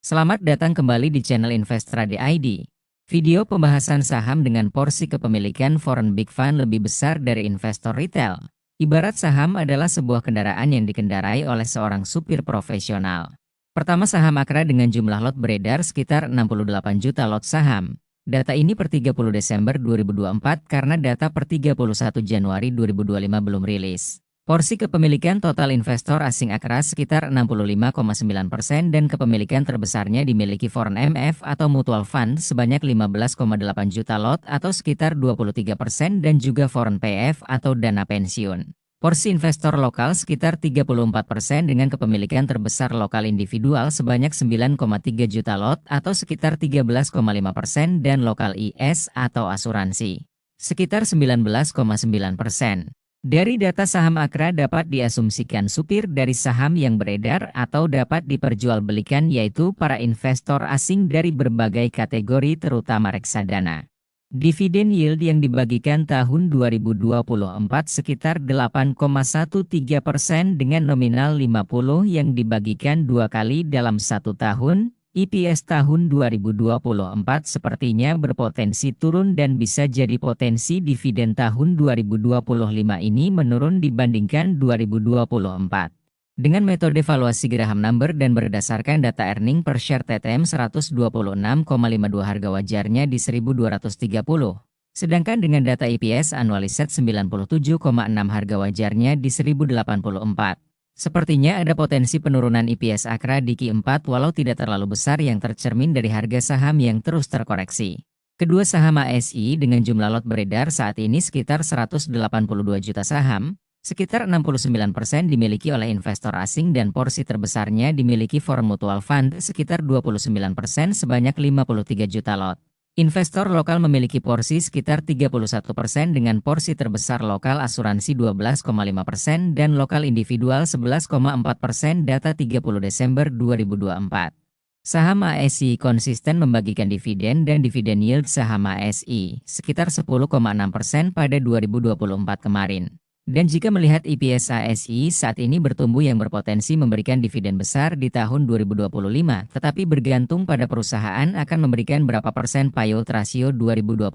Selamat datang kembali di channel Investrade ID. Video pembahasan saham dengan porsi kepemilikan foreign big fund lebih besar dari investor retail. Ibarat saham adalah sebuah kendaraan yang dikendarai oleh seorang supir profesional. Pertama, saham Akra dengan jumlah lot beredar sekitar 68 juta lot saham. Data ini per 30 Desember 2024 karena data per 31 Januari 2025 belum rilis. Porsi kepemilikan total investor asing Akra sekitar 65,9% dan kepemilikan terbesarnya dimiliki foreign MF atau mutual fund sebanyak 15,8 juta lot atau sekitar 23% dan juga foreign PF atau dana pensiun. Porsi investor lokal sekitar 34% dengan kepemilikan terbesar lokal individual sebanyak 9,3 juta lot atau sekitar 13,5% dan lokal IS atau asuransi sekitar 19,9%. Dari data saham Akra dapat diasumsikan supir dari saham yang beredar atau dapat diperjualbelikan yaitu para investor asing dari berbagai kategori terutama reksadana. Dividen yield yang dibagikan tahun 2024 sekitar 8,13% dengan nominal 50 yang dibagikan 2 kali dalam 1 tahun. EPS tahun 2024 sepertinya berpotensi turun dan bisa jadi potensi dividen tahun 2025 ini menurun dibandingkan 2024. Dengan metode valuasi Graham number dan berdasarkan data earning per share TTM 126,52 harga wajarnya di 1230. Sedangkan dengan data EPS annualized 97,6 harga wajarnya di 1084. Sepertinya ada potensi penurunan EPS Akra di Q4 walau tidak terlalu besar yang tercermin dari harga saham yang terus terkoreksi. Kedua saham ASI dengan jumlah lot beredar saat ini sekitar 182 juta saham, sekitar 69% dimiliki oleh investor asing dan porsi terbesarnya dimiliki foreign mutual fund sekitar 29% sebanyak 53 juta lot. Investor lokal memiliki porsi sekitar 31% dengan porsi terbesar lokal asuransi 12,5% dan lokal individual 11,4% data 30 Desember 2024. Saham ASI konsisten membagikan dividen dan dividen yield saham ASI sekitar 10,6% pada 2024 kemarin. Dan jika melihat EPS ASI saat ini bertumbuh yang berpotensi memberikan dividen besar di tahun 2025, tetapi bergantung pada perusahaan akan memberikan berapa persen payout ratio 2025.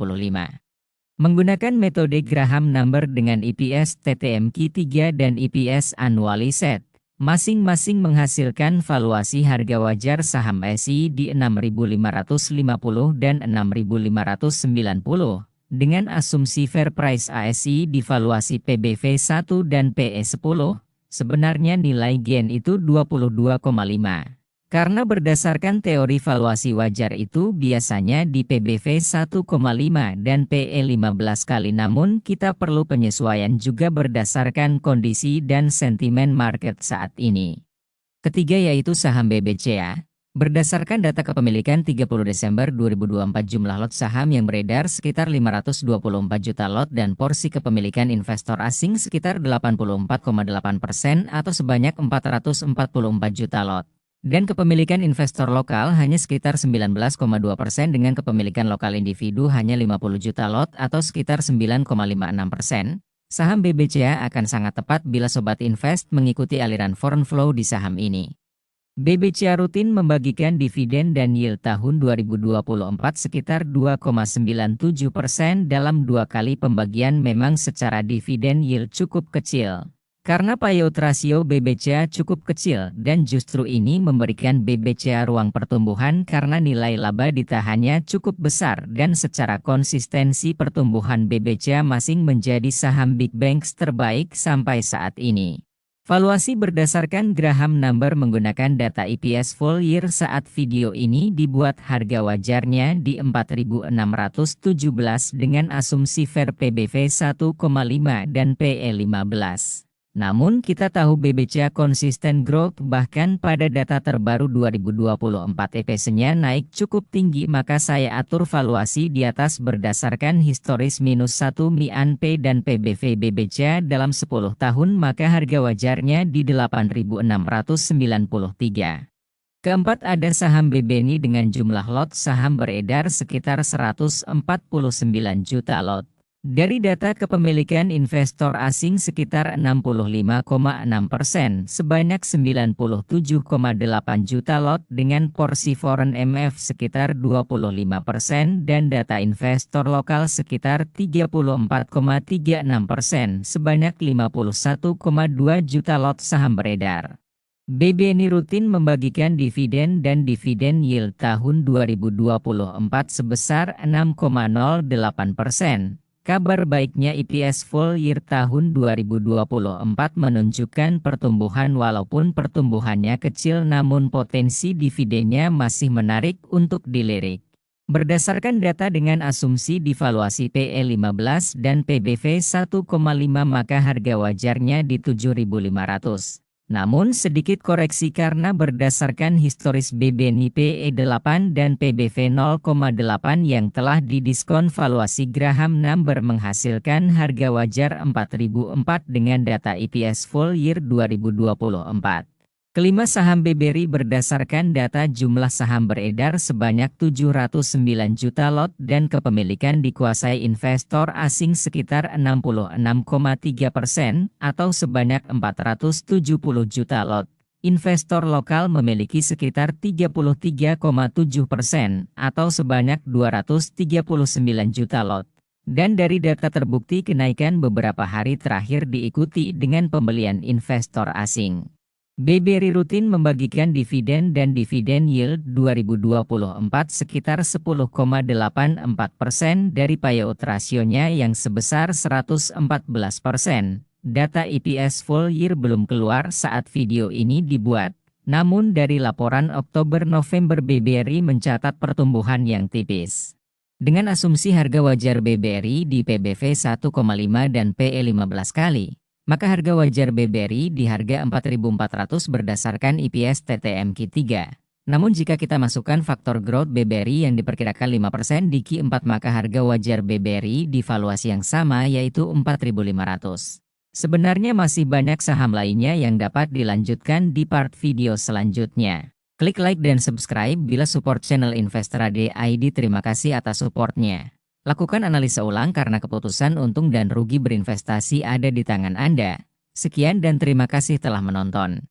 Menggunakan metode Graham number dengan EPS TTM Q3 dan EPS annualized, masing-masing menghasilkan valuasi harga wajar saham ASI di 6.550 dan 6.590. Dengan asumsi fair price ASI di valuasi PBV 1 dan PE 10, sebenarnya nilai gain itu 22,5. Karena berdasarkan teori valuasi wajar itu biasanya di PBV 1,5 dan PE 15 kali, namun kita perlu penyesuaian juga berdasarkan kondisi dan sentimen market saat ini. Ketiga yaitu saham BBCA. Berdasarkan data kepemilikan 30 Desember 2024 jumlah lot saham yang beredar sekitar 524 juta lot dan porsi kepemilikan investor asing sekitar 84,8% atau sebanyak 444 juta lot. Dan kepemilikan investor lokal hanya sekitar 19,2% dengan kepemilikan lokal individu hanya 50 juta lot atau sekitar 9,56%. Saham BBCA akan sangat tepat bila sobat invest mengikuti aliran foreign flow di saham ini. BBCA rutin membagikan dividen dan yield tahun 2024 sekitar 2,97% dalam 2 kali pembagian. Memang secara dividen yield cukup kecil. Karena payout rasio BBCA cukup kecil dan justru ini memberikan BBCA ruang pertumbuhan karena nilai laba ditahannya cukup besar dan secara konsistensi pertumbuhan BBCA masing menjadi saham big banks terbaik sampai saat ini. Valuasi berdasarkan Graham number menggunakan data EPS full year saat video ini dibuat harga wajarnya di 4.617 dengan asumsi fair PBV 1,5 dan PE 15. Namun kita tahu BBCA konsisten growth bahkan pada data terbaru 2024 EPS-nya naik cukup tinggi, maka saya atur valuasi di atas berdasarkan historis -1 MIAN-P dan PBV BBCA dalam 10 tahun, maka harga wajarnya di 8.693. Keempat ada saham BBNI dengan jumlah lot saham beredar sekitar 149 juta lot. Dari data kepemilikan investor asing sekitar 65,6%, sebanyak 97,8 juta lot dengan porsi foreign MF sekitar 25% dan data investor lokal sekitar 34,36%, sebanyak 51,2 juta lot saham beredar. BBNI rutin membagikan dividen dan dividen yield tahun 2024 sebesar 6,08%. Kabar baiknya EPS full year tahun 2024 menunjukkan pertumbuhan walaupun pertumbuhannya kecil namun potensi dividennya masih menarik untuk dilirik. Berdasarkan data dengan asumsi divaluasi PE15 dan PBV 1,5 maka harga wajarnya di 7.500. Namun sedikit koreksi karena berdasarkan historis BBNI PE8 dan PBV 0,8 yang telah didiskon valuasi Graham Number menghasilkan harga wajar 4.004 dengan data EPS full year 2024. Kelima saham BBRI berdasarkan data jumlah saham beredar sebanyak 709 juta lot dan kepemilikan dikuasai investor asing sekitar 66,3% atau sebanyak 470 juta lot. Investor lokal memiliki sekitar 33,7% atau sebanyak 239 juta lot. Dan dari data terbukti kenaikan beberapa hari terakhir diikuti dengan pembelian investor asing. BBRI rutin membagikan dividen dan dividen yield 2024 sekitar 10,84% dari payout rasionya yang sebesar 114%. Data EPS full year belum keluar saat video ini dibuat. Namun dari laporan Oktober-November BBRI mencatat pertumbuhan yang tipis. Dengan asumsi harga wajar BBRI di PBV 1,5 dan PE 15 kali. Maka harga wajar BBRI di harga 4.400 berdasarkan EPS TTM Q3. Namun jika kita masukkan faktor growth BBRI yang diperkirakan 5% di Q4 maka harga wajar BBRI di valuasi yang sama yaitu 4.500. Sebenarnya masih banyak saham lainnya yang dapat dilanjutkan di part video selanjutnya. Klik like dan subscribe bila support channel Investorade ID. Terima kasih atas supportnya. Lakukan analisa ulang karena keputusan untung dan rugi berinvestasi ada di tangan Anda. Sekian dan terima kasih telah menonton.